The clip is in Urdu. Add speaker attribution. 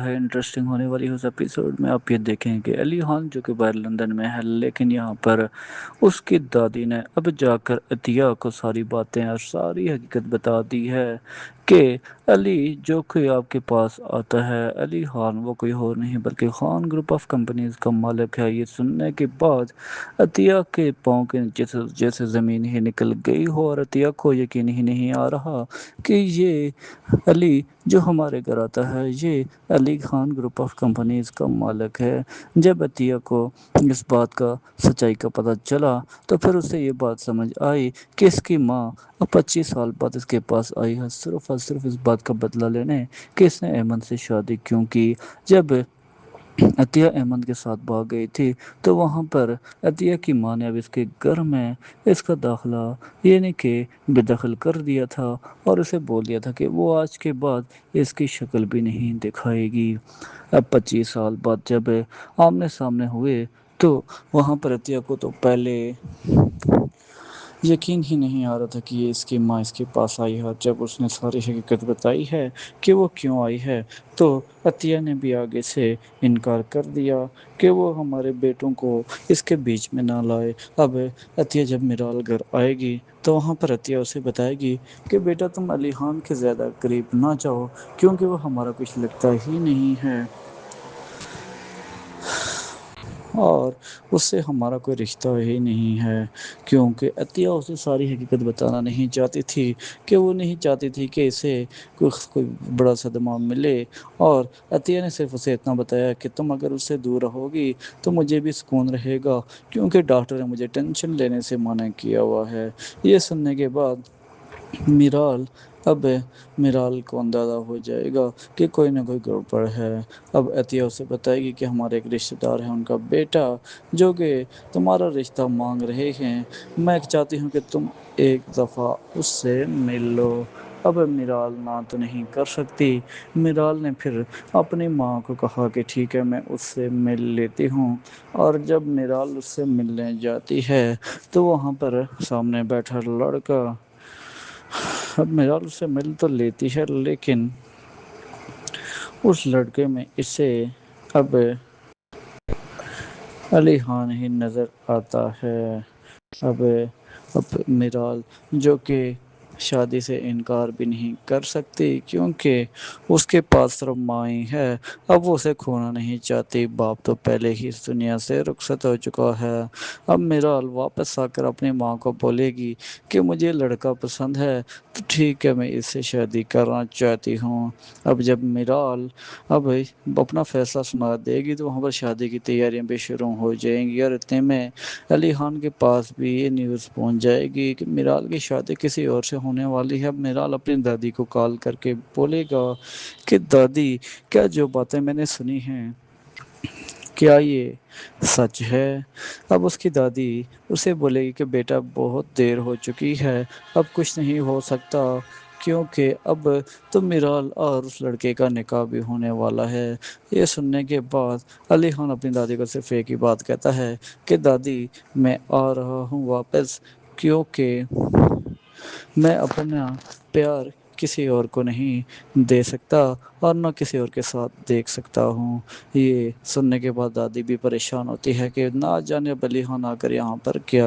Speaker 1: ہے انٹرسٹنگ ہونے والی اس ایپیسوڈ میں آپ یہ دیکھیں کہ علی خان جو کہ باہر لندن میں ہے، لیکن یہاں پر اس کی دادی نے اب جا کر عطیہ کو ساری باتیں اور ساری حقیقت بتا دی ہے کہ علی جو کہ آپ کے پاس آتا ہے، علی خان وہ کوئی اور نہیں بلکہ خان گروپ آف کمپنیز کا مالک ہے۔ یہ سننے کے بعد عطیہ کے پاؤں کے نیچے سے جیسے زمین ہی نکل گئی ہو، اور عطیہ کو یقین ہی نہیں آ رہا کہ یہ علی جو ہمارے گھر آتا ہے یہ Ali Khan group of companies کا مالک ہے۔ جب عطیہ کو اس بات کا سچائی کا پتہ چلا تو پھر اسے یہ بات سمجھ آئی کہ اس کی ماں اب 25 سال بعد اس کے پاس آئی ہے صرف اور صرف اس بات کا بدلہ لینے کہ اس نے ایمن سے شادی کیوں کی۔ جب عطیہ احمد کے ساتھ بھاگ گئی تھی تو وہاں پر عطیہ کی ماں نے اب اس کے گھر میں اس کا داخلہ یعنی کہ بے دخل کر دیا تھا، اور اسے بول دیا تھا کہ وہ آج کے بعد اس کی شکل بھی نہیں دکھائے گی۔ اب 25 سال بعد جب آمنے سامنے ہوئے تو وہاں پر عطیہ کو تو پہلے یقین ہی نہیں آ رہا تھا کہ یہ اس کی ماں اس کے پاس آئی ہے، اور جب اس نے ساری حقیقت بتائی ہے کہ وہ کیوں آئی ہے تو عطیہ نے بھی آگے سے انکار کر دیا کہ وہ ہمارے بیٹوں کو اس کے بیچ میں نہ لائے۔ اب عطیہ جب میرال گھر آئے گی تو وہاں پر عطیہ اسے بتائے گی کہ بیٹا تم علی خان کے زیادہ قریب نہ جاؤ کیونکہ وہ ہمارا کچھ لگتا ہی نہیں ہے، اور اس سے ہمارا کوئی رشتہ ہی نہیں ہے۔ کیونکہ عطیہ اسے ساری حقیقت بتانا نہیں چاہتی تھی کہ وہ نہیں چاہتی تھی کہ اسے کوئی بڑا صدمہ ملے، اور عطیہ نے صرف اسے اتنا بتایا کہ تم اگر اس سے دور رہو گی تو مجھے بھی سکون رہے گا، کیونکہ ڈاکٹر نے مجھے ٹینشن لینے سے منع کیا ہوا ہے۔ یہ سننے کے بعد میرال کو اندازہ ہو جائے گا کہ کوئی نہ کوئی گڑبڑ ہے۔ اب عطیہ اسے بتائے گی کہ ہمارے ایک رشتہ دار ہے، ان کا بیٹا جو کہ تمہارا رشتہ مانگ رہے ہیں، میں چاہتی ہوں کہ تم ایک دفعہ اس سے مل لو۔ اب میرال نہ تو نہیں کر سکتی۔ میرال نے پھر اپنی ماں کو کہا کہ ٹھیک ہے میں اس سے مل لیتی ہوں، اور جب میرال اس سے ملنے جاتی ہے تو وہاں پر سامنے بیٹھا لڑکا، اب میرال اس سے مل تو لیتی ہے لیکن اس لڑکے میں اسے اب علی خان ہی نظر آتا ہے۔ اب میرال جو کہ شادی سے انکار بھی نہیں کر سکتی کیونکہ اس کے پاس صرف ماں ہی ہے، اب وہ اسے کھونا نہیں چاہتی، باپ تو پہلے ہی اس دنیا سے رخصت ہو چکا ہے۔ اب میرال واپس آ کر اپنی ماں کو بولے گی کہ مجھے لڑکا پسند ہے تو ٹھیک ہے میں اس سے شادی کرنا چاہتی ہوں۔ اب جب میرال اپنا فیصلہ سنا دے گی تو وہاں پر شادی کی تیاریاں بھی شروع ہو جائیں گی، اور اتنے میں علی خان کے پاس بھی یہ نیوز پہنچ جائے گی کہ میرال کی شادی کسی اور سے ہونے والی ہے۔ اب میرال اپنی دادی کو کال کر کے بولے گا کہ دادی کیا جو باتیں میں نے سنی ہیں کیا یہ سچ ہے؟ اب اس کی دادی اسے بولے گی کہ بیٹا بہت دیر ہو چکی ہے، اب کچھ نہیں ہو سکتا، کیونکہ اب تو میرال اور اس لڑکے کا نکاح بھی ہونے والا ہے۔ یہ سننے کے بعد علی خان اپنی دادی کو صرف ایک ہی بات کہتا ہے کہ دادی میں آ رہا ہوں واپس، کیونکہ میں اپنا پیار کسی اور کو نہیں دے سکتا اور نہ کسی اور کے ساتھ دیکھ سکتا ہوں۔ یہ سننے کے بعد دادی بھی پریشان ہوتی ہے کہ نہ جانے اب علی خان آ کر یہاں پر کیا